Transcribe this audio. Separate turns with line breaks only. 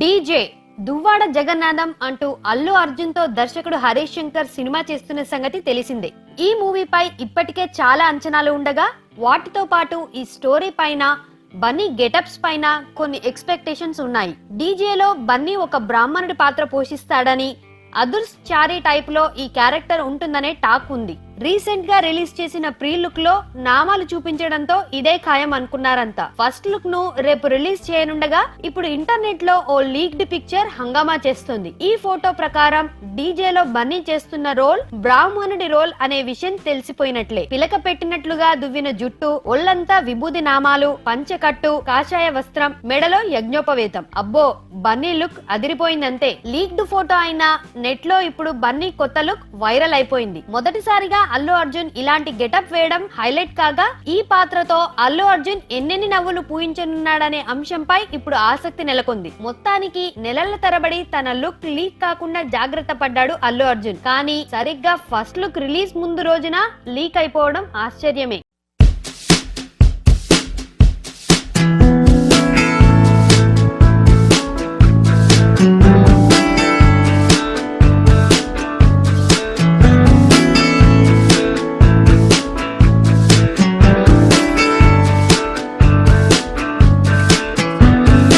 DJ Duvvada Jagannatham అంటూ అల్లు అర్జున్ తో దర్శకుడు హరీష్ శంకర్ సినిమా చేస్తున్న సంగతి తెలిసిందే. ఈ మూవీపై ఇప్పటికే చాలా అంచనాలు ఉండగా వాటితో పాటు ఈ స్టోరీ పైన బన్నీ గెటప్స్ పైన కొన్ని ఎక్స్పెక్టేషన్స్ ఉన్నాయి. డీజేలో బన్నీ ఒక బ్రాహ్మణుడి పాత్ర పోషిస్తాడని, అదుర్స్ చారీ టైప్ లో ఈ క్యారెక్టర్ ఉంటుందనే టాక్ ఉంది. రీసెంట్ గా రిలీజ్ చేసిన ప్రీ లుక్ లో నామాలు చూపించడంతో ఇదే ఖాయం అనుకున్నారంతా. ఫస్ట్ లుక్ ను రేపు రిలీజ్ చేయనుండగా ఇప్పుడు ఇంటర్నెట్ లో ఓ లీక్డ్ పిక్చర్ హంగామా చేస్తుంది. ఈ ఫోటో ప్రకారం డీజేలో బన్నీ చేస్తున్న రోల్ బ్రాహ్మణుడి రోల్ అనే విషయం తెలిసిపోయినట్లే. పిలక పెట్టినట్లుగా దువ్విన జుట్టు, ఒళ్లంతా విభూది నామాలు, పంచెకట్టు, కాషాయ వస్త్రం, మెడలో యజ్ఞోపవేతం. అబ్బో, బన్నీ లుక్ అదిరిపోయిందంతే. లీక్డ్ ఫోటో అయినా నెట్ లో ఇప్పుడు బన్నీ కొత్త లుక్ వైరల్ అయిపోయింది. మొదటిసారిగా అల్లు అర్జున్ ఇలాంటి గెటప్ వేయడం హైలైట్ కాగా, ఈ పాత్రతో అల్లు అర్జున్ ఎన్నెన్ని నవ్వులు పూయించనున్నాడనే అంశంపై ఇప్పుడు ఆసక్తి నెలకొంది. మొత్తానికి నెలల తరబడి తన లుక్ లీక్ కాకుండా జాగ్రత్త పడ్డాడు అల్లు అర్జున్. కానీ సరిగ్గా ఫస్ట్ లుక్ రిలీజ్ ముందు రోజున లీక్ అయిపోవడం ఆశ్చర్యమే.